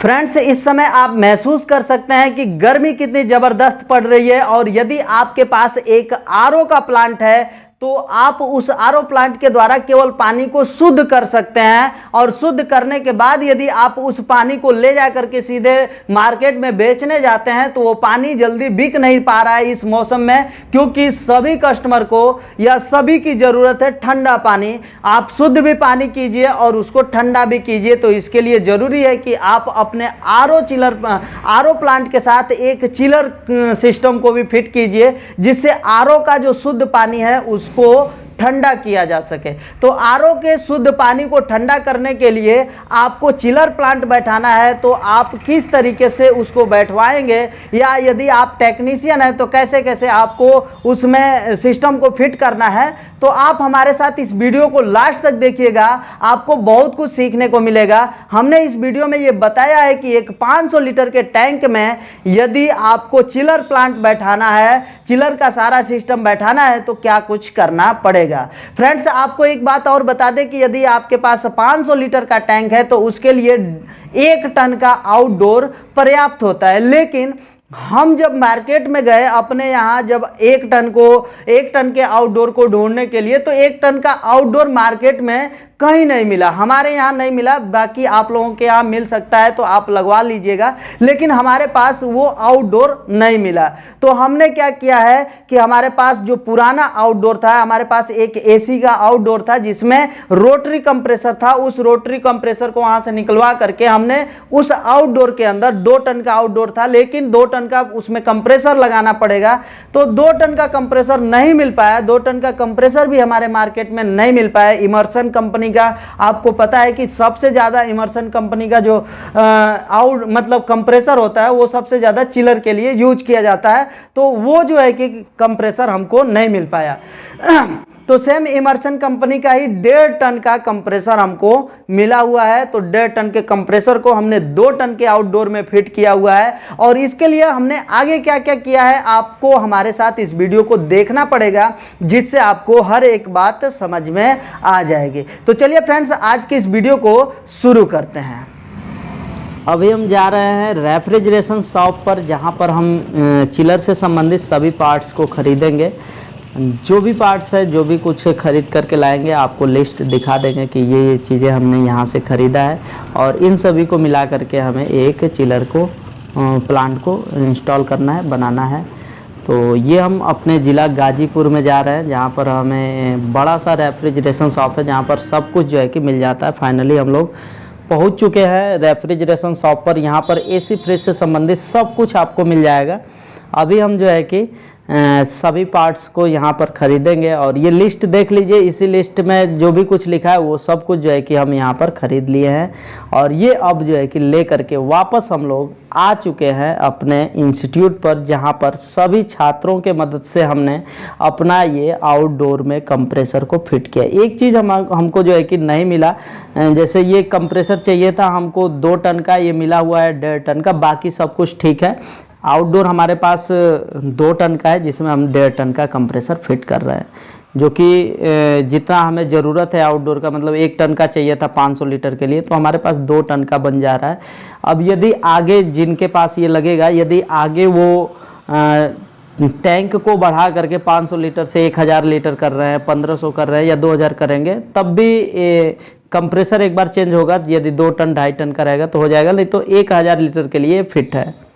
Friends, इस समय आप महसूस कर सकते हैं कि गर्मी कितनी ज़बरदस्त पड़ रही है। और यदि आपके पास एक आरओ का प्लांट है तो आप उस आरओ प्लांट के द्वारा केवल पानी को शुद्ध कर सकते हैं। और शुद्ध करने के बाद यदि आप उस पानी को ले जाकर के सीधे मार्केट में बेचने जाते हैं तो वो पानी जल्दी बिक नहीं पा रहा है इस मौसम में, क्योंकि सभी कस्टमर को या सभी की ज़रूरत है ठंडा पानी। आप शुद्ध भी पानी कीजिए और उसको ठंडा भी कीजिए। तो इसके लिए ज़रूरी है कि आप अपने आरओ प्लांट के साथ एक चिलर सिस्टम को भी फिट कीजिए, जिससे आरओ का जो शुद्ध पानी है उसको ठंडा किया जा सके। तो आरओ के शुद्ध पानी को ठंडा करने के लिए आपको चिलर प्लांट बैठाना है। तो आप किस तरीके से उसको बैठवाएंगे, या यदि आप टेक्नीशियन हैं तो कैसे कैसे आपको उसमें सिस्टम को फिट करना है, तो आप हमारे साथ इस वीडियो को लास्ट तक देखिएगा। आपको बहुत कुछ सीखने को मिलेगा। हमने इस वीडियो में ये बताया है कि एक 500 लीटर के टैंक में यदि आपको चिलर प्लांट बैठाना है, चिलर का सारा सिस्टम बैठाना है, तो क्या कुछ करना पड़ेगा। फ्रेंड्स, आपको एक बात और बता दें कि यदि आपके पास 500 लीटर का टैंक है तो उसके लिए 1 टन का आउटडोर पर्याप्त होता है। लेकिन हम जब मार्केट में गए अपने यहाँ, जब 1 टन के आउटडोर को ढूंढने के लिए, तो 1 टन का आउटडोर मार्केट में कहीं नहीं मिला। हमारे यहाँ नहीं मिला, बाकी आप लोगों के यहाँ मिल सकता है तो आप लगवा लीजिएगा, लेकिन हमारे पास वो आउटडोर नहीं मिला। तो हमने क्या किया है कि हमारे पास जो पुराना आउटडोर था, हमारे पास एक एसी का आउटडोर था जिसमें रोटरी कंप्रेसर था। उस रोटरी कंप्रेसर को वहाँ से निकलवा करके हमने उस आउटडोर के अंदर 2 टन का आउटडोर था, लेकिन 2 टन का उसमें कंप्रेसर लगाना पड़ेगा। तो 2 टन का कंप्रेसर नहीं मिल पाया। 2 टन का कंप्रेसर भी हमारे मार्केट में नहीं मिल पाया। इमर्सन कंपनी का आपको पता है कि सबसे ज्यादा इमर्सन कंपनी का जो कंप्रेसर होता है वो सबसे ज्यादा चिलर के लिए यूज किया जाता है। तो वो जो है कि कंप्रेसर हमको नहीं मिल पाया। तो सेम इमर्सन कंपनी का ही 1.5 टन का कंप्रेसर हमको मिला हुआ है। तो 1.5 टन के कंप्रेसर को हमने 2 टन के आउटडोर में फिट किया हुआ है। और इसके लिए हमने आगे क्या क्या किया है, आपको हमारे साथ इस वीडियो को देखना पड़ेगा, जिससे आपको हर एक बात समझ में आ जाएगी। तो चलिए फ्रेंड्स, आज की इस वीडियो को शुरू करते हैं। अभी हम जा रहे हैं रेफ्रिजरेशन शॉप पर, जहाँ पर हम चिलर से संबंधित सभी पार्ट्स को खरीदेंगे। जो भी पार्ट्स है, जो भी कुछ खरीद करके लाएंगे, आपको लिस्ट दिखा देंगे कि ये चीज़ें हमने यहाँ से ख़रीदा है। और इन सभी को मिला करके हमें एक चिलर को प्लांट को इंस्टॉल करना है, बनाना है। तो ये हम अपने ज़िला गाजीपुर में जा रहे हैं, जहाँ पर हमें बड़ा सा रेफ्रिजरेशन शॉप है, जहाँ पर सब कुछ जो है कि मिल जाता है। फाइनली हम लोग पहुँच चुके हैं रेफ्रिजरेशन शॉप पर। यहाँ पर एसी फ्रिज से संबंधित सब कुछ आपको मिल जाएगा। अभी हम जो है कि सभी पार्ट्स को यहाँ पर खरीदेंगे। और ये लिस्ट देख लीजिए, इसी लिस्ट में जो भी कुछ लिखा है वो सब कुछ जो है कि हम यहाँ पर ख़रीद लिए हैं। और ये अब जो है कि ले करके वापस हम लोग आ चुके हैं अपने इंस्टीट्यूट पर, जहाँ पर सभी छात्रों के मदद से हमने अपना ये आउटडोर में कंप्रेसर को फिट किया। एक चीज़ हमको जो है कि नहीं मिला, जैसे ये कंप्रेसर चाहिए था हमको 2 टन का, ये मिला हुआ है 1.5 टन का। बाकी सब कुछ ठीक है। आउटडोर हमारे पास 2 टन का है, जिसमें हम 1.5 टन का कंप्रेसर फिट कर रहे हैं, जो कि जितना हमें ज़रूरत है आउटडोर का, मतलब 1 टन का चाहिए था 500 लीटर के लिए, तो हमारे पास 2 टन का बन जा रहा है। अब यदि आगे जिनके पास ये लगेगा, यदि आगे वो टैंक को बढ़ा करके 500 लीटर से 1000 लीटर कर रहे हैं, 1500 कर रहे हैं या 2000 करेंगे, तब भी कंप्रेसर एक बार चेंज होगा। यदि 2 टन 2.5 टन का रहेगा तो हो जाएगा, नहीं तो 1000 लीटर के लिए फिट है।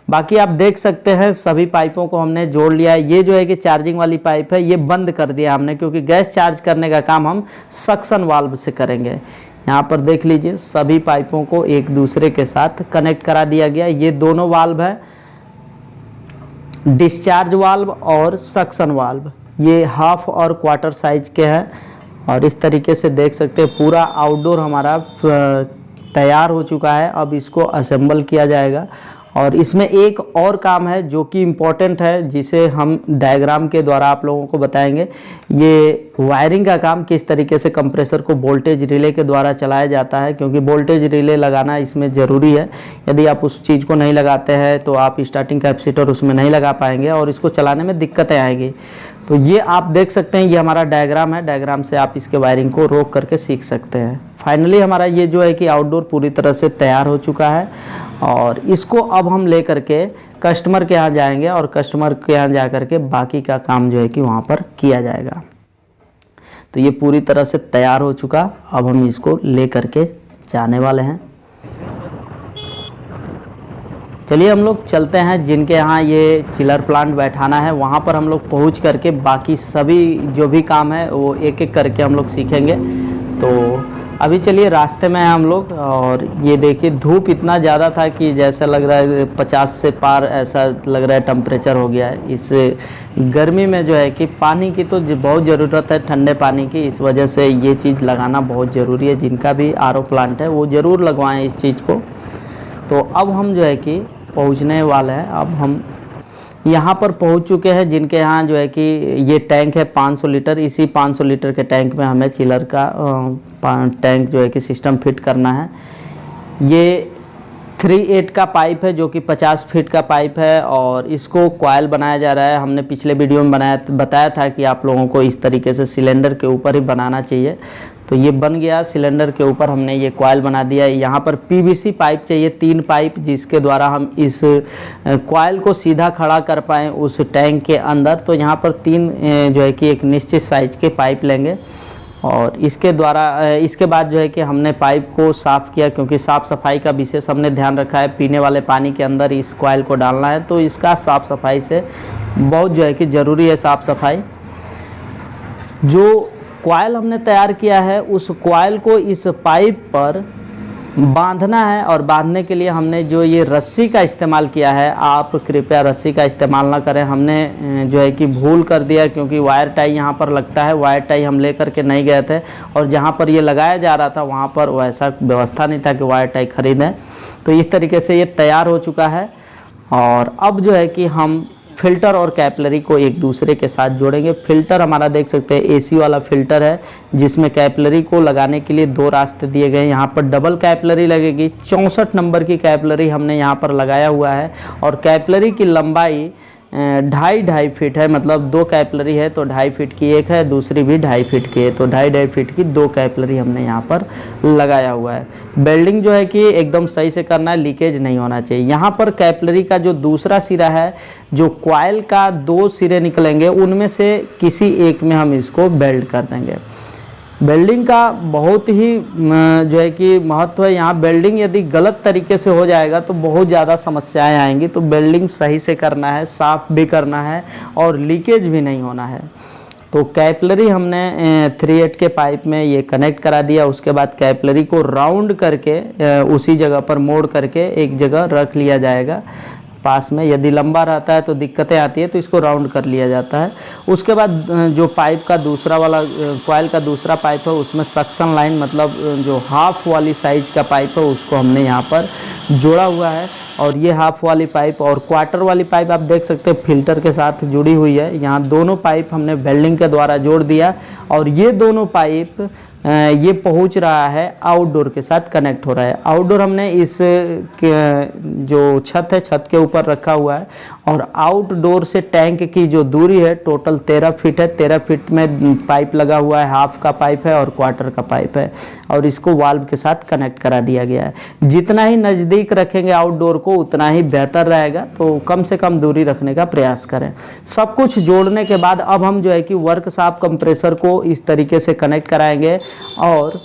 बाकी आप देख सकते हैं सभी पाइपों को हमने जोड़ लिया है। ये जो है कि चार्जिंग वाली पाइप है, ये बंद कर दिया हमने, क्योंकि गैस चार्ज करने का काम हम सक्शन वाल्व से करेंगे। यहाँ पर देख लीजिए, सभी पाइपों को एक दूसरे के साथ कनेक्ट करा दिया गया। ये दोनों वाल्व है, डिस्चार्ज वाल्व और सक्शन वाल्व। ये हाफ और क्वार्टर साइज के हैं। और इस तरीके से देख सकते हैं पूरा आउटडोर हमारा तैयार हो चुका है। अब इसको असेंबल किया जाएगा। और इसमें एक और काम है जो कि इम्पोर्टेंट है, जिसे हम डायग्राम के द्वारा आप लोगों को बताएंगे। ये वायरिंग का काम, किस तरीके से कंप्रेसर को वोल्टेज रिले के द्वारा चलाया जाता है, क्योंकि वोल्टेज रिले लगाना इसमें ज़रूरी है। यदि आप उस चीज़ को नहीं लगाते हैं तो आप स्टार्टिंग कैपेसिटर उसमें नहीं लगा पाएंगे और इसको चलाने में दिक्कतें आएंगी। तो ये आप देख सकते हैं, ये हमारा डायग्राम है, डायग्राम से आप इसके वायरिंग को रोक करके सीख सकते हैं। फाइनली हमारा ये जो है कि आउटडोर पूरी तरह से तैयार हो चुका है और इसको अब हम ले करके कस्टमर के यहाँ जाएंगे और कस्टमर के यहाँ जा करके बाकी का काम जो है कि वहाँ पर किया जाएगा। तो ये पूरी तरह से तैयार हो चुका, अब हम इसको ले करके जाने वाले हैं। चलिए हम लोग चलते हैं जिनके यहाँ ये चिलर प्लांट बैठाना है, वहाँ पर हम लोग पहुँच करके बाकी सभी जो भी काम है वो एक एक करके हम लोग सीखेंगे। तो अभी चलिए रास्ते में हैं हम लोग और ये देखिए धूप इतना ज़्यादा था कि जैसा लग रहा है 50 से पार ऐसा लग रहा है टेम्परेचर हो गया है। इस गर्मी में जो है कि पानी की तो बहुत ज़रूरत है, ठंडे पानी की, इस वजह से ये चीज़ लगाना बहुत ज़रूरी है। जिनका भी आरओ प्लांट है वो ज़रूर लगवाएं इस चीज़ को। तो अब हम जो है कि पहुंचने वाले हैं, अब हम यहाँ पर पहुंच चुके हैं जिनके यहाँ जो है कि ये टैंक है 500 लीटर। इसी 500 लीटर के टैंक में हमें चिलर का टैंक जो है कि सिस्टम फिट करना है। ये 3/8 का पाइप है जो कि 50 फीट का पाइप है और इसको कॉइल बनाया जा रहा है। हमने पिछले वीडियो में बताया था कि आप लोगों को इस तरीके से सिलेंडर के ऊपर ही बनाना चाहिए। तो ये बन गया, सिलेंडर के ऊपर हमने ये कॉइल बना दिया। यहाँ पर पीवीसी पाइप चाहिए, 3 पाइप, जिसके द्वारा हम इस कॉइल को सीधा खड़ा कर पाएँ उस टैंक के अंदर। तो यहाँ पर 3 जो है कि एक निश्चित साइज के पाइप लेंगे और इसके द्वारा इसके बाद जो है कि हमने पाइप को साफ़ किया, क्योंकि साफ़ सफाई का विशेष हमने ध्यान रखा है। पीने वाले पानी के अंदर इस कॉइल को डालना है, तो इसका साफ़ सफाई से बहुत जो है कि ज़रूरी है साफ़ सफाई। जो कॉइल हमने तैयार किया है उस कॉइल को इस पाइप पर बांधना है और बांधने के लिए हमने जो ये रस्सी का इस्तेमाल किया है, आप कृपया रस्सी का इस्तेमाल ना करें। हमने जो है कि भूल कर दिया, क्योंकि वायर टाई यहाँ पर लगता है, वायर टाई हम लेकर के नहीं गए थे और जहाँ पर ये लगाया जा रहा था वहाँ पर वैसा व्यवस्था नहीं था कि वायर टाई खरीदें। तो इस तरीके से ये तैयार हो चुका है और अब जो है कि हम फ़िल्टर और कैपिलरी को एक दूसरे के साथ जोड़ेंगे। फ़िल्टर हमारा देख सकते हैं एसी वाला फ़िल्टर है, जिसमें कैपिलरी को लगाने के लिए 2 रास्ते दिए गए हैं। यहाँ पर डबल कैपिलरी लगेगी, 64 नंबर की कैपिलरी हमने यहाँ पर लगाया हुआ है और कैपिलरी की लंबाई 2.5 फीट है। मतलब 2 कैपिलरी है तो 2.5 फीट की एक है, दूसरी भी 2.5 फीट की है, तो 2.5 फीट की 2 कैपिलरी हमने यहाँ पर लगाया हुआ है। बेल्डिंग जो है कि एकदम सही से करना है, लीकेज नहीं होना चाहिए। यहाँ पर कैपिलरी का जो दूसरा सिरा है, जो कॉइल का 2 सिरे निकलेंगे, उनमें से किसी एक में हम इसको बेल्ड कर देंगे। बेल्डिंग का बहुत ही जो है कि महत्व है यहाँ। बेल्डिंग यदि गलत तरीके से हो जाएगा तो बहुत ज़्यादा समस्याएं आएंगी। तो बेल्डिंग सही से करना है, साफ़ भी करना है और लीकेज भी नहीं होना है। तो कैपिलरी हमने 3/8 के पाइप में ये कनेक्ट करा दिया। उसके बाद कैपिलरी को राउंड करके उसी जगह पर मोड़ करके एक जगह रख लिया जाएगा पास में। यदि लंबा रहता है तो दिक्कतें आती है, तो इसको राउंड कर लिया जाता है। उसके बाद जो पाइप का दूसरा वाला कॉइल का दूसरा पाइप है, उसमें सक्शन लाइन मतलब जो हाफ वाली साइज का पाइप है उसको हमने यहाँ पर जोड़ा हुआ है। और ये हाफ वाली पाइप और क्वार्टर वाली पाइप आप देख सकते हैं फिल्टर के साथ जुड़ी हुई है। यहाँ दोनों पाइप हमने वेल्डिंग के द्वारा जोड़ दिया और ये दोनों पाइप ये पहुंच रहा है आउटडोर के साथ कनेक्ट हो रहा है। आउटडोर हमने इस जो छत है, छत के ऊपर रखा हुआ है और आउटडोर से टैंक की जो दूरी है टोटल 13 फीट है। 13 फीट में पाइप लगा हुआ है, हाफ का पाइप है और क्वार्टर का पाइप है और इसको वाल्व के साथ कनेक्ट करा दिया गया है। जितना ही नज़दीक रखेंगे आउटडोर को उतना ही बेहतर रहेगा, तो कम से कम दूरी रखने का प्रयास करें। सब कुछ जोड़ने के बाद अब हम जो है कि वर्कशॉप कंप्रेसर को इस तरीके से कनेक्ट कराएंगे और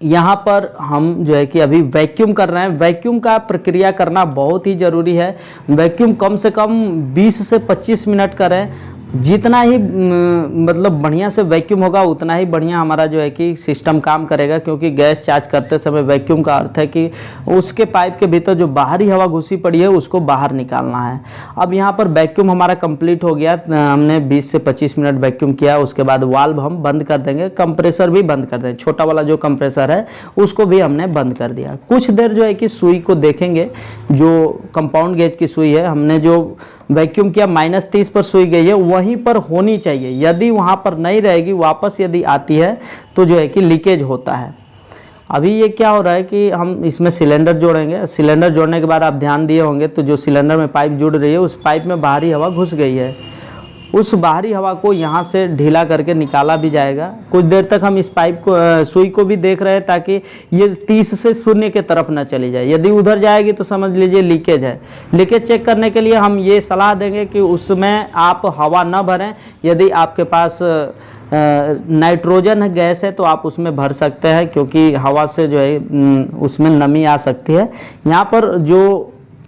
यहाँ पर हम जो है कि अभी वैक्यूम कर रहे हैं। वैक्यूम का प्रक्रिया करना बहुत ही ज़रूरी है। वैक्यूम कम से कम 20 से 25 मिनट करें। जितना ही मतलब बढ़िया से वैक्यूम होगा उतना ही बढ़िया हमारा जो है कि सिस्टम काम करेगा, क्योंकि गैस चार्ज करते समय वैक्यूम का अर्थ है कि उसके पाइप के भीतर जो बाहरी हवा घुसी पड़ी है उसको बाहर निकालना है। अब यहाँ पर वैक्यूम हमारा कंप्लीट हो गया। हमने 20 से 25 मिनट वैक्यूम किया। उसके बाद वाल्व हम बंद कर देंगे, कंप्रेसर भी बंद कर देंगे। छोटा वाला जो कंप्रेसर है उसको भी हमने बंद कर दिया। कुछ देर जो है कि सुई को देखेंगे, जो कंपाउंड गेज की सुई है, हमने जो वैक्यूम किया -30 पर सुई गई है, वहीं पर होनी चाहिए। यदि वहाँ पर नहीं रहेगी, वापस यदि आती है तो जो है कि लीकेज होता है। अभी ये क्या हो रहा है कि हम इसमें सिलेंडर जोड़ेंगे। सिलेंडर जोड़ने के बाद आप ध्यान दिए होंगे तो जो सिलेंडर में पाइप जुड़ रही है उस पाइप में बाहरी हवा घुस गई है। उस बाहरी हवा को यहाँ से ढीला करके निकाला भी जाएगा। कुछ देर तक हम इस पाइप को सुई को भी देख रहे हैं ताकि ये 30 से शून्य के तरफ ना चली जाए। यदि उधर जाएगी तो समझ लीजिए लीकेज है। लीकेज चेक करने के लिए हम ये सलाह देंगे कि उसमें आप हवा न भरें। यदि आपके पास नाइट्रोजन गैस है तो आप उसमें भर सकते हैं, क्योंकि हवा से जो है उसमें नमी आ सकती है। यहाँ पर जो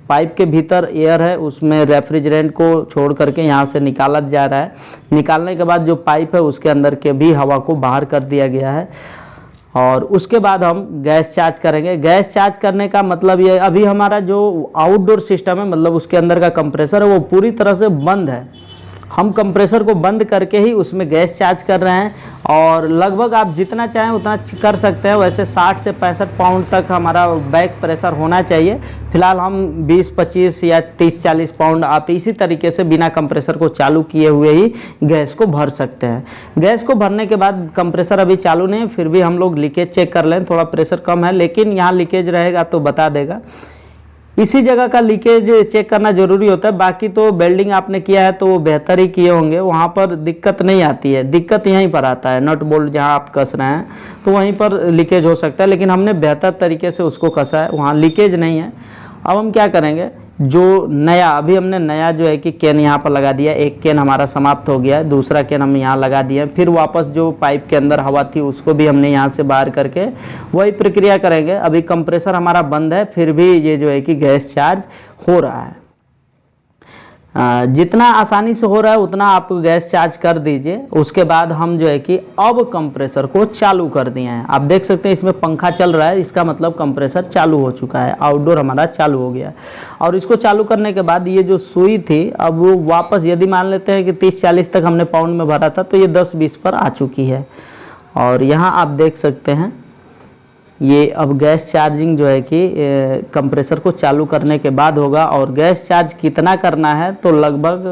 पाइप के भीतर एयर है उसमें रेफ्रिजरेंट को छोड़ करके यहाँ से निकाला जा रहा है। निकालने के बाद जो पाइप है उसके अंदर के भी हवा को बाहर कर दिया गया है और उसके बाद हम गैस चार्ज करेंगे। गैस चार्ज करने का मतलब ये, अभी हमारा जो आउटडोर सिस्टम है मतलब उसके अंदर का कंप्रेसर है वो पूरी तरह से बंद है। हम कंप्रेसर को बंद करके ही उसमें गैस चार्ज कर रहे हैं और लगभग आप जितना चाहें उतना कर सकते हैं। वैसे 60 से 65 पाउंड तक हमारा बैक प्रेशर होना चाहिए। फिलहाल हम 20-25 या 30-40 पाउंड आप इसी तरीके से बिना कंप्रेसर को चालू किए हुए ही गैस को भर सकते हैं। गैस को भरने के बाद कंप्रेसर अभी चालू नहीं है, फिर भी हम लोग लीकेज चेक कर लें। थोड़ा प्रेशर कम है लेकिन यहाँ लीकेज रहेगा तो बता देगा। इसी जगह का लीकेज चेक करना जरूरी होता है। बाकी तो वेल्डिंग आपने किया है तो वो बेहतर ही किए होंगे, वहाँ पर दिक्कत नहीं आती है। दिक्कत यहीं पर आता है, नट बोल्ट जहाँ आप कस रहे हैं तो वहीं पर लीकेज हो सकता है, लेकिन हमने बेहतर तरीके से उसको कसा है, वहाँ लीकेज नहीं है। अब हम क्या करेंगे, जो नया अभी हमने नया जो है कि कैन यहाँ पर लगा दिया। एक कैन हमारा समाप्त हो गया है, दूसरा कैन हम यहाँ लगा दिए। फिर वापस जो पाइप के अंदर हवा थी उसको भी हमने यहाँ से बाहर करके वही प्रक्रिया करेंगे। अभी कंप्रेसर हमारा बंद है, फिर भी ये जो है कि गैस चार्ज हो रहा है। जितना आसानी से हो रहा है उतना आप गैस चार्ज कर दीजिए। उसके बाद हम जो है कि अब कंप्रेसर को चालू कर दिए हैं। आप देख सकते हैं इसमें पंखा चल रहा है, इसका मतलब कंप्रेसर चालू हो चुका है, आउटडोर हमारा चालू हो गया। और इसको चालू करने के बाद ये जो सुई थी अब वो वापस, यदि मान लेते हैं कि 30-40 तक हमने पाउंड में भरा था तो ये 10-20 पर आ चुकी है। और यहाँ आप देख सकते हैं ये अब गैस चार्जिंग जो है कि कंप्रेसर को चालू करने के बाद होगा। और गैस चार्ज कितना करना है तो लगभग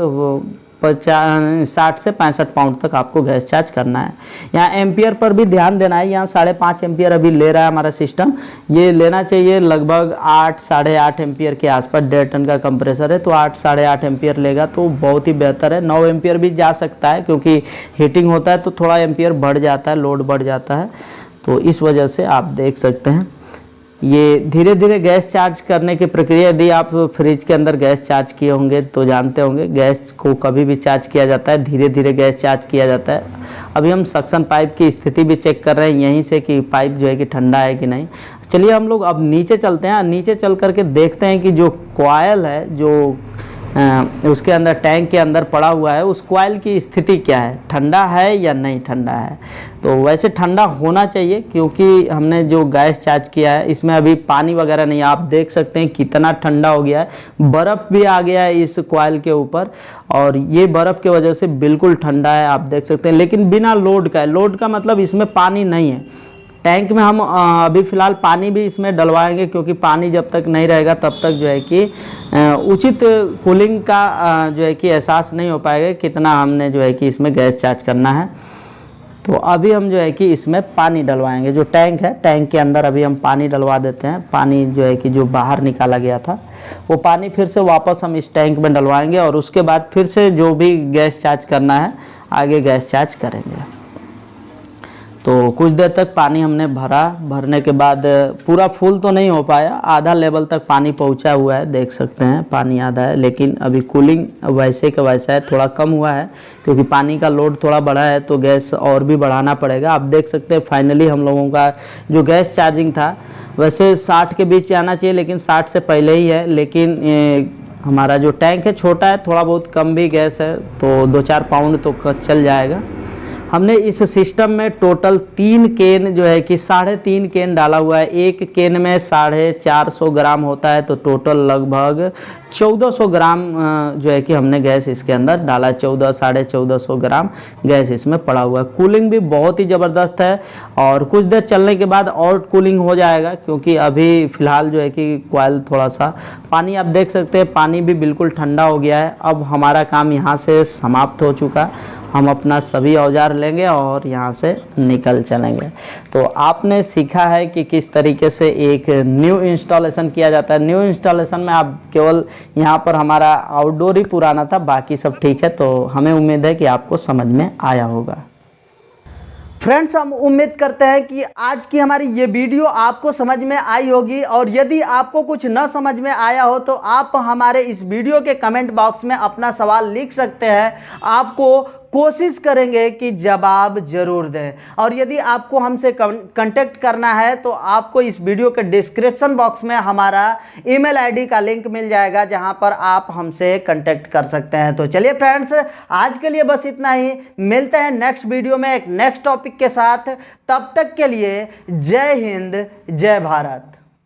60 से 65 पाउंड तक आपको गैस चार्ज करना है। यहाँ एम्पियर पर भी ध्यान देना है। यहाँ 5.5 एम्पियर अभी ले रहा है हमारा सिस्टम, ये लेना चाहिए लगभग 8-8.5 एम्पियर के आसपास। 1.5 टन का कंप्रेसर है तो 8-8.5 एम्पियर लेगा तो बहुत ही बेहतर है। 9 एम्पियर भी जा सकता है, क्योंकि हीटिंग होता है तो थोड़ा एम्पियर बढ़ जाता है, लोड बढ़ जाता है। तो इस वजह से आप देख सकते हैं ये धीरे धीरे गैस चार्ज करने की प्रक्रिया। यदि आप फ्रिज के अंदर गैस चार्ज किए होंगे तो जानते होंगे गैस को कभी भी चार्ज किया जाता है, धीरे धीरे गैस चार्ज किया जाता है। अभी हम सक्शन पाइप की स्थिति भी चेक कर रहे हैं यहीं से कि पाइप जो है कि ठंडा है कि नहीं। चलिए हम लोग अब नीचे चलते हैं, नीचे चल करके देखते हैं कि जो कॉइल है जो उसके अंदर टैंक के अंदर पड़ा हुआ है उस कॉइल की स्थिति क्या है, ठंडा है या नहीं ठंडा है। तो वैसे ठंडा होना चाहिए, क्योंकि हमने जो गैस चार्ज किया है इसमें अभी पानी वगैरह नहीं। आप देख सकते हैं कितना ठंडा हो गया है, बर्फ़ भी आ गया है इस कॉइल के ऊपर और ये बर्फ़ की वजह से बिल्कुल ठंडा है, आप देख सकते हैं। लेकिन बिना लोड का है, लोड का मतलब इसमें पानी नहीं है। टैंक में हम अभी फ़िलहाल पानी भी इसमें डलवाएंगे, क्योंकि पानी जब तक नहीं रहेगा तब तक जो है कि उचित कूलिंग का जो है कि एहसास नहीं हो पाएगा कितना हमने जो है कि इसमें गैस चार्ज करना है। तो अभी हम जो है कि इसमें पानी डलवाएंगे। जो टैंक है, टैंक के अंदर अभी हम पानी डलवा देते हैं। पानी जो है कि जो बाहर निकाला गया था वो पानी फिर से वापस हम इस टैंक में डलवाएंगे और उसके बाद फिर से जो भी गैस चार्ज करना है आगे गैस चार्ज करेंगे। तो कुछ देर तक पानी हमने भरा, भरने के बाद पूरा फुल तो नहीं हो पाया, आधा लेवल तक पानी पहुंचा हुआ है, देख सकते हैं पानी आधा है। लेकिन अभी कूलिंग वैसे का वैसा है, थोड़ा कम हुआ है क्योंकि पानी का लोड थोड़ा बढ़ा है तो गैस और भी बढ़ाना पड़ेगा। आप देख सकते हैं फाइनली हम लोगों का जो गैस चार्जिंग था वैसे 60 के बीच आना चाहिए, लेकिन 60 से पहले ही है। लेकिन हमारा जो टैंक है छोटा है, थोड़ा बहुत कम भी गैस है तो 2-4 पाउंड तो चल जाएगा। हमने इस सिस्टम में टोटल 3 केन जो है कि 3.5 केन डाला हुआ है। एक केन में 450 ग्राम होता है तो टोटल लगभग 1400 ग्राम जो है कि हमने गैस इसके अंदर डाला। 1400-1450 ग्राम गैस इसमें पड़ा हुआ है। कूलिंग भी बहुत ही ज़बरदस्त है और कुछ देर चलने के बाद और कूलिंग हो जाएगा, क्योंकि अभी फ़िलहाल जो है कि कॉइल थोड़ा सा पानी, आप देख सकते हैं पानी भी बिल्कुल ठंडा हो गया है। अब हमारा काम यहाँ से समाप्त हो चुका हम अपना सभी औजार लेंगे और यहाँ से निकल चलेंगे। तो आपने सीखा है कि किस तरीके से एक न्यू इंस्टॉलेशन किया जाता है। न्यू इंस्टॉलेशन में आप केवल यहाँ पर हमारा आउटडोर ही पुराना था, बाकी सब ठीक है। तो हमें उम्मीद है कि आपको समझ में आया होगा। फ्रेंड्स, हम उम्मीद करते हैं कि आज की हमारी ये वीडियो आपको समझ में आई होगी, और यदि आपको कुछ न समझ में आया हो तो आप हमारे इस वीडियो के कमेंट बॉक्स में अपना सवाल लिख सकते हैं। आपको कोशिश करेंगे कि जवाब जरूर दें। और यदि आपको हमसे कांटेक्ट करना है तो आपको इस वीडियो के डिस्क्रिप्शन बॉक्स में हमारा ईमेल आईडी का लिंक मिल जाएगा, जहां पर आप हमसे कांटेक्ट कर सकते हैं। तो चलिए फ्रेंड्स, आज के लिए बस इतना ही। मिलते हैं नेक्स्ट वीडियो में एक नेक्स्ट टॉपिक के साथ। तब तक के लिए जय हिंद, जय भारत।